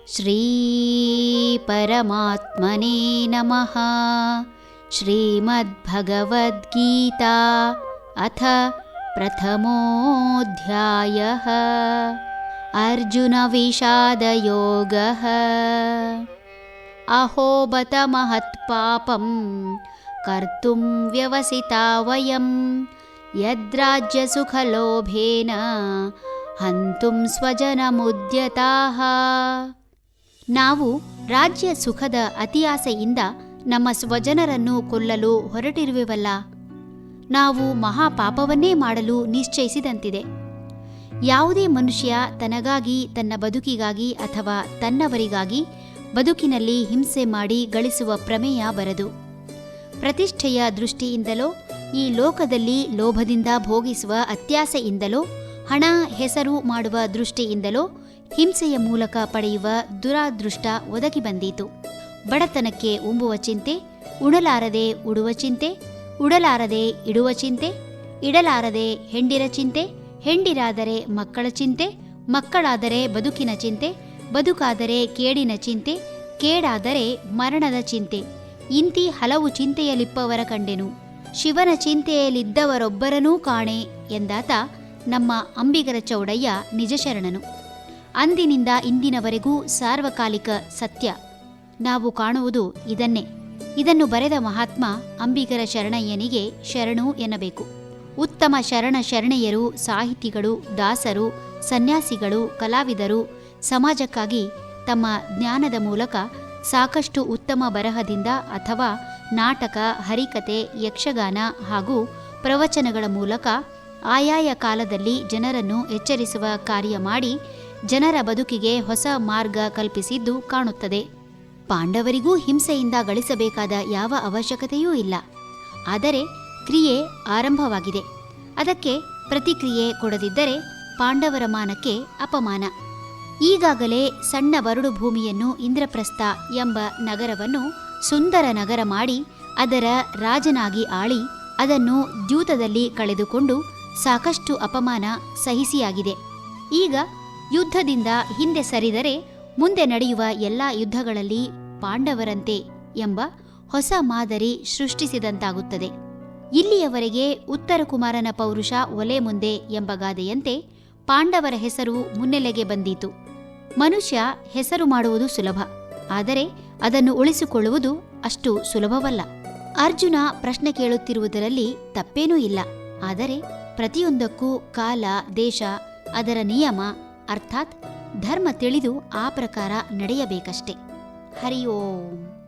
ಶ್ರೀ ಪರಮಾತ್ಮನೇ ನಮಃ. ಶ್ರೀಮದ್ಭಗವದ್ಗೀತಾ ಅಥ ಪ್ರಥಮೋऽಧ್ಯಾಯಃ. ಅರ್ಜುನ ವಿಷಾದಯೋಗಃ. ಅಹೋ ಬತ ಮಹತ್ಪಾಪಂ ಕರ್ತುಂ ವ್ಯವಸಿತಾ ವಯಂ ಯದ್ರಾಜ್ಯಸುಖಲೋಭೇನ ಹಂತುಂ ಸ್ವಜನಮುದ್ಯತಾಃ. ನಾವು ರಾಜ್ಯ ಸುಖದ ಅತಿಯಾಸೆಯಿಂದ ನಮ್ಮ ಸ್ವಜನರನ್ನು ಕೊಲ್ಲಲು ಹೊರಟಿರುವೆವಲ್ಲ. ನಾವು ಮಹಾಪಾಪವನ್ನೇ ಮಾಡಲು ನಿಶ್ಚಯಿಸಿದಂತಿದೆ. ಯಾವುದೇ ಮನುಷ್ಯ ತನಗಾಗಿ, ತನ್ನ ಬದುಕಿಗಾಗಿ ಅಥವಾ ತನ್ನವರಿಗಾಗಿ ಬದುಕಿನಲ್ಲಿ ಹಿಂಸೆ ಮಾಡಿ ಗಳಿಸುವ ಪ್ರಮೇಯ ಬರದು. ಪ್ರತಿಷ್ಠೆಯ ದೃಷ್ಟಿಯಿಂದಲೋ, ಈ ಲೋಕದಲ್ಲಿ ಲೋಭದಿಂದ ಭೋಗಿಸುವ ಅತ್ಯಾಸೆಯಿಂದಲೋ, ಹಣ ಹೆಸರು ಮಾಡುವ ದೃಷ್ಟಿಯಿಂದಲೋ ಹಿಂಸೆಯ ಮೂಲಕ ಪಡೆಯುವ ದುರಾದೃಷ್ಟ ಒದಗಿ ಬಂದೀತು. ಬಡತನಕ್ಕೆ ಉಂಬುವ ಚಿಂತೆ, ಉಣಲಾರದೆ ಉಡುವ ಚಿಂತೆ, ಉಡಲಾರದೆ ಇಡುವ ಚಿಂತೆ, ಇಡಲಾರದೆ ಹೆಂಡಿರ ಚಿಂತೆ, ಹೆಂಡಿರಾದರೆ ಮಕ್ಕಳ ಚಿಂತೆ, ಮಕ್ಕಳಾದರೆ ಬದುಕಿನ ಚಿಂತೆ, ಬದುಕಾದರೆ ಕೇಡಿನ ಚಿಂತೆ, ಕೇಡಾದರೆ ಮರಣದ ಚಿಂತೆ. ಇಂತಿ ಹಲವು ಚಿಂತೆಯಲ್ಲಿಪ್ಪವರ ಕಂಡೆನು, ಶಿವನ ಚಿಂತೆಯಲ್ಲಿದ್ದವರೊಬ್ಬರನೂ ಕಾಣೆ ಎಂದಾತ ನಮ್ಮ ಅಂಬಿಗರ ಚೌಡಯ್ಯ ನಿಜಶರಣನು. ಅಂದಿನಿಂದ ಇಂದಿನವರೆಗೂ ಸಾರ್ವಕಾಲಿಕ ಸತ್ಯ. ನಾವು ಕಾಣುವುದು ಇದನ್ನೇ. ಇದನ್ನು ಬರೆದ ಮಹಾತ್ಮ ಅಂಬಿಗರ ಶರಣಯ್ಯನಿಗೆ ಶರಣು ಎನ್ನಬೇಕು. ಉತ್ತಮ ಶರಣ ಶರಣೆಯರು, ಸಾಹಿತಿಗಳು, ದಾಸರು, ಸನ್ಯಾಸಿಗಳು, ಕಲಾವಿದರು ಸಮಾಜಕ್ಕಾಗಿ ತಮ್ಮ ಜ್ಞಾನದ ಮೂಲಕ ಸಾಕಷ್ಟು ಉತ್ತಮ ಬರಹದಿಂದ ಅಥವಾ ನಾಟಕ, ಹರಿಕತೆ, ಯಕ್ಷಗಾನ ಹಾಗೂ ಪ್ರವಚನಗಳ ಮೂಲಕ ಆಯಾಯ ಕಾಲದಲ್ಲಿ ಜನರನ್ನು ಎಚ್ಚರಿಸುವ ಕಾರ್ಯ ಮಾಡಿ ಜನರ ಬದುಕಿಗೆ ಹೊಸ ಮಾರ್ಗ ಕಲ್ಪಿಸಿದ್ದು ಕಾಣುತ್ತದೆ. ಪಾಂಡವರಿಗೂ ಹಿಂಸೆಯಿಂದ ಗಳಿಸಬೇಕಾದ ಯಾವ ಅವಶ್ಯಕತೆಯೂ ಇಲ್ಲ. ಆದರೆ ಕ್ರಿಯೆ ಆರಂಭವಾಗಿದೆ. ಅದಕ್ಕೆ ಪ್ರತಿಕ್ರಿಯೆ ಕೊಡದಿದ್ದರೆ ಪಾಂಡವರ ಮಾನಕ್ಕೆ ಅಪಮಾನ. ಈಗಾಗಲೇ ಸಣ್ಣ ಬರಡು ಭೂಮಿಯನ್ನು ಇಂದ್ರಪ್ರಸ್ಥ ಎಂಬ ನಗರವನ್ನು ಸುಂದರ ನಗರ ಮಾಡಿ ಅದರ ರಾಜನಾಗಿ ಆಳಿ ಅದನ್ನು ದ್ಯೂತದಲ್ಲಿ ಕಳೆದುಕೊಂಡು ಸಾಕಷ್ಟು ಅಪಮಾನ ಸಹಿಸಿಯಾಗಿದೆ. ಈಗ ಯುದ್ಧದಿಂದ ಹಿಂದೆ ಸರಿದರೆ ಮುಂದೆ ನಡೆಯುವ ಎಲ್ಲ ಯುದ್ಧಗಳಲ್ಲಿ ಪಾಂಡವರಂತೆ ಎಂಬ ಹೊಸ ಮಾದರಿ ಸೃಷ್ಟಿಸಿದಂತಾಗುತ್ತದೆ. ಇಲ್ಲಿಯವರೆಗೆ ಉತ್ತರ ಕುಮಾರನ ಪೌರುಷ ಒಲೆ ಮುಂದೆ ಎಂಬ ಗಾದೆಯಂತೆ ಪಾಂಡವರ ಹೆಸರು ಮುನ್ನೆಲೆಗೆ ಬಂದೀತು. ಮನುಷ್ಯ ಹೆಸರು ಮಾಡುವುದು ಸುಲಭ, ಆದರೆ ಅದನ್ನು ಉಳಿಸಿಕೊಳ್ಳುವುದು ಅಷ್ಟು ಸುಲಭವಲ್ಲ. ಅರ್ಜುನ ಪ್ರಶ್ನೆ ಕೇಳುತ್ತಿರುವುದರಲ್ಲಿ ತಪ್ಪೇನೂ ಇಲ್ಲ. ಆದರೆ ಪ್ರತಿಯೊಂದಕ್ಕೂ ಕಾಲ, ದೇಶ, ಅದರ ನಿಯಮ ಅರ್ಥಾತ್ ಧರ್ಮ ತಿಳಿದು ಆ ಪ್ರಕಾರ ನಡೆಯಬೇಕಷ್ಟೆ. ಹರಿ ಓಂ.